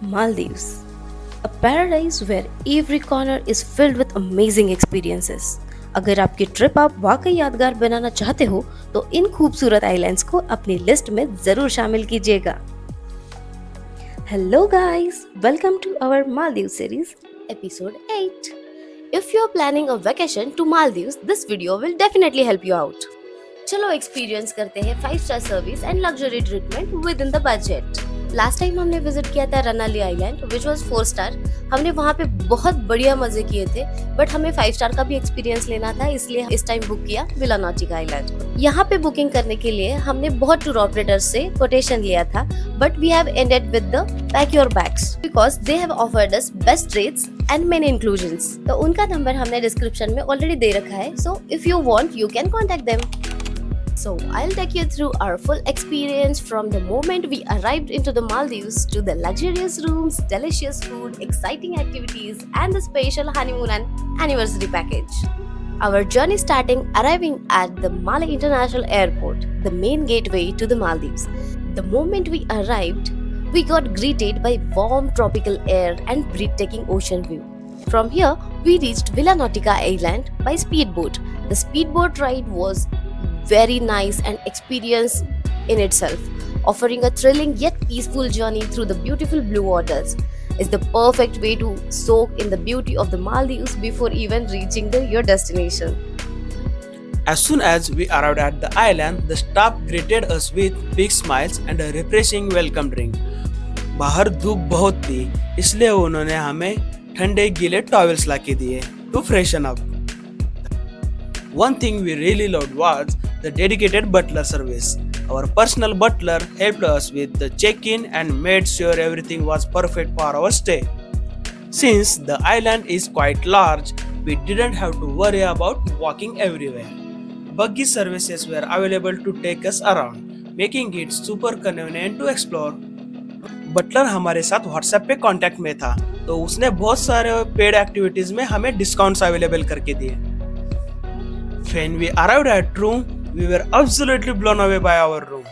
Maldives, a paradise where every corner is filled with amazing experiences. अगर आपकी trip आप वाकई यादगार बनाना चाहते हो तो इन खूबसूरत आइलैंड्स को अपनी लिस्ट में जरूर शामिल कीजिएगा। Hello guys, welcome to our Maldives series, episode 8. If you're planning a vacation to Maldives, this video will definitely help you out. चलो एक्सपीरियंस करते हैं 5 star service and luxury treatment with in the budget. Last time हमने visit किया था रनाली island which was 4 star. हमने वहाँ पे बहुत बढ़िया मजे किए थे, बट हमें 5 स्टार का भी एक्सपीरियंस लेना था, इसलिए इस टाइम बुक किया विला नॉटिका आइलैंड। यहाँ पे बुकिंग करने के लिए हमने बहुत टूर ऑपरेटर्स से कोटेशन लिया था, but we have ended with the pack your bags because they have offered us best rates and many inclusions. तो उनका नंबर हमने डिस्क्रिप्शन में ऑलरेडी दे रखा है, so if you want you can contact them. So I'll take you through our full experience from the moment we arrived into the Maldives to the luxurious rooms, delicious food, exciting activities, and the special honeymoon and anniversary package. Our journey arriving at the Malé International Airport, the main gateway to the Maldives. The moment we arrived, we got greeted by warm tropical air and breathtaking ocean view. From here, we reached Villa Nautica Island by speedboat. The speedboat ride was very nice and experience in itself, offering a thrilling yet peaceful journey through the beautiful blue waters. Is the perfect way to soak in the beauty of the Maldives before even reaching your destination. As soon as we arrived at the island, the staff greeted us with big smiles and a refreshing welcome drink. बाहर धूप बहुत थी, इसलिए उन्होंने हमें ठंडे गीले towels लाके दिए to freshen up. One thing we really loved was the dedicated butler service. Our personal butler helped us with the check-in and made sure everything was perfect for our stay. Since the island is quite large, we didn't have to worry about walking everywhere. Buggy services were available to take us around, making it super convenient to explore. Butler हमारे साथ WhatsApp पे contact में था, तो उसने बहुत सारे paid activities में हमें डिस्काउंट्स अवेलेबल करके दिए। When we arrived at room, we were absolutely blown away by our room.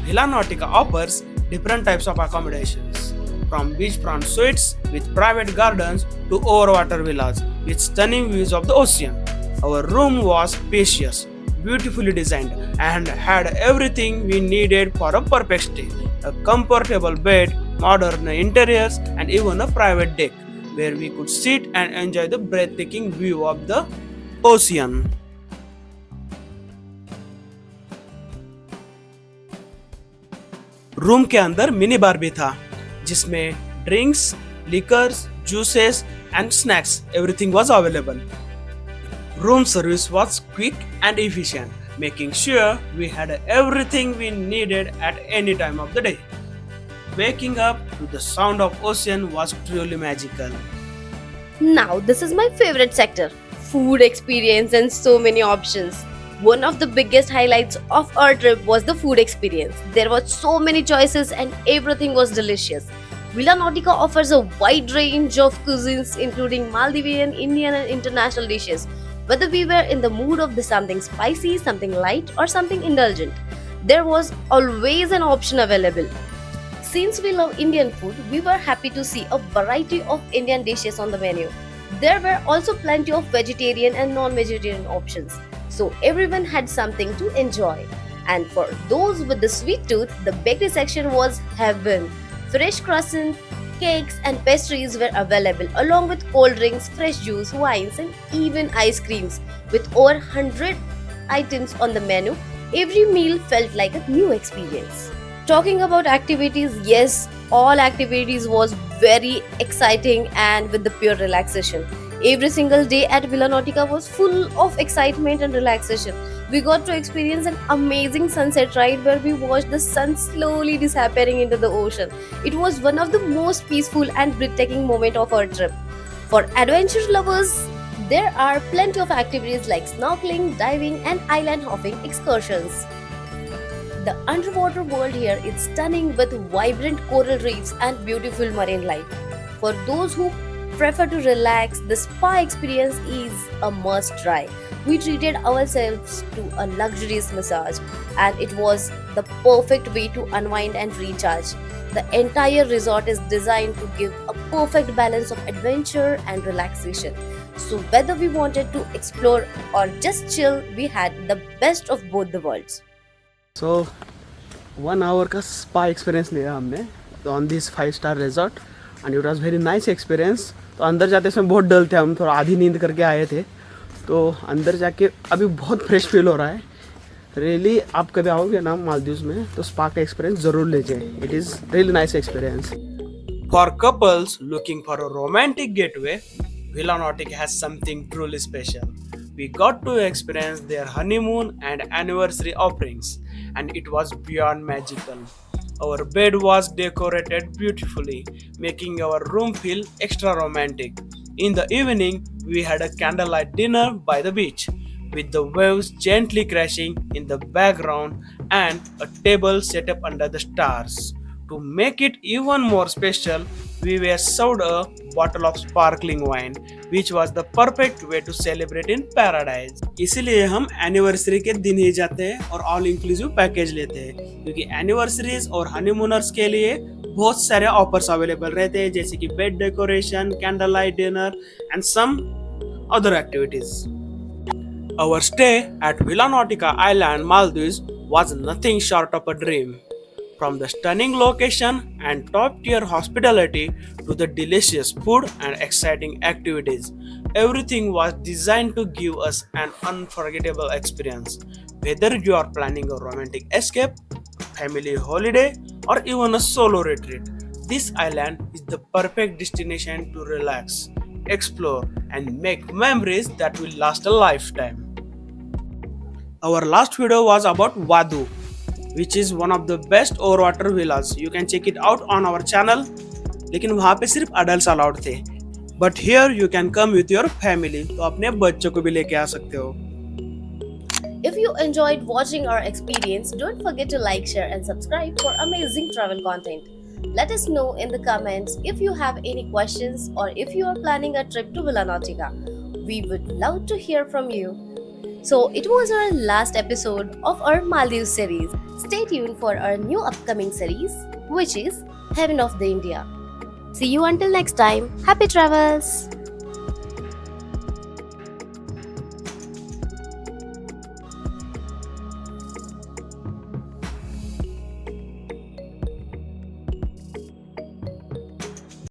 Villa Nautica offers different types of accommodations, from beachfront suites with private gardens to overwater villas with stunning views of the ocean. Our room was spacious, beautifully designed, and had everything we needed for a perfect stay. A comfortable bed, modern interiors, and even a private deck where we could sit and enjoy the breathtaking view of the ocean. Room के अंदर mini bar भी था, जिसमें drinks, liquors, juices and snacks everything was available. Room service was quick and efficient, making sure we had everything we needed at any time of the day. Waking up to the sound of ocean was truly magical. Now this is my favorite sector, food experience and so many options. One of the biggest highlights of our trip was the food experience. There were so many choices and everything was delicious. Villa Nautica offers a wide range of cuisines including Maldivian, Indian and international dishes. Whether we were in the mood of something spicy, something light or something indulgent, there was always an option available. Since we love Indian food, we were happy to see a variety of Indian dishes on the menu. There were also plenty of vegetarian and non-vegetarian options, so everyone had something to enjoy. And for those with the sweet tooth, the bakery section was heaven. Fresh croissants, cakes and pastries were available along with cold drinks, fresh juice, wines and even ice creams. With over 100 items on the menu, every meal felt like a new experience. Talking about activities, yes, all activities was very exciting and with the pure relaxation. Every single day at Villa Nautica was full of excitement and relaxation. We got to experience an amazing sunset ride where we watched the sun slowly disappearing into the ocean. It was one of the most peaceful and breathtaking moments of our trip. For adventure lovers, there are plenty of activities like snorkeling, diving and island hopping excursions. The underwater world here is stunning with vibrant coral reefs and beautiful marine life. For those who prefer to relax, the spa experience is a must try. We treated ourselves to a luxurious massage and it was the perfect way to unwind and recharge. The entire resort is designed to give a perfect balance of adventure and relaxation. So, whether we wanted to explore or just chill, we had the best of both the worlds. So 1 hour का spa experience लिया हमने तो on this 5 star resort and it was very nice experience. तो अंदर जाते समय बहुत डल थे, हम थोड़ा आधी नींद करके आए थे. तो अंदर जाके अभी बहुत फ्रेश फील हो रहा है. रियली आप कभी आओगे ना मालदीव्स में तो स्पा का एक्सपीरियंस ज़रूर लीजिए. It is really nice experience. For couples looking for a romantic getaway, Villa Nautica has something truly special. We got to experience their honeymoon and anniversary offerings, and it was beyond magical. Our bed was decorated beautifully, making our room feel extra romantic. In the evening, we had a candlelight dinner by the beach, with the waves gently crashing in the background and a table set up under the stars. To make it even more special, we were served a bottle of sparkling wine, which was the perfect way to celebrate in paradise. इसीलिए हम anniversary के दिन ही जाते हैं और all inclusive package लेते हैं, क्योंकि एनिवर्सरीज और हनीमूनर्स के लिए बहुत सारे ऑफर्स अवेलेबल रहते हैं, जैसे कि bed decoration, candle light dinner and some other activities. Our stay at Villa Nautica Island, Maldives was nothing short of a dream. From the stunning location and top-tier hospitality to the delicious food and exciting activities, everything was designed to give us an unforgettable experience. Whether you are planning a romantic escape, family holiday, or even a solo retreat, this island is the perfect destination to relax, explore, and make memories that will last a lifetime. Our last video was about Wadu, which is one of the best overwater villas. You can check it out on our channel. लेकिन वहाँ पे सिर्फ adults allowed थे. But here you can come with your family. तो अपने बच्चों को भी लेके आ सकते हो. If you enjoyed watching our experience, don't forget to like, share, and subscribe for amazing travel content. Let us know in the comments if you have any questions or if you are planning a trip to Villa Nautica. We would love to hear from you. So, it was our last episode of our Maldives series. Stay tuned for our new upcoming series, which is Heaven of the India. See you until next time. Happy travels!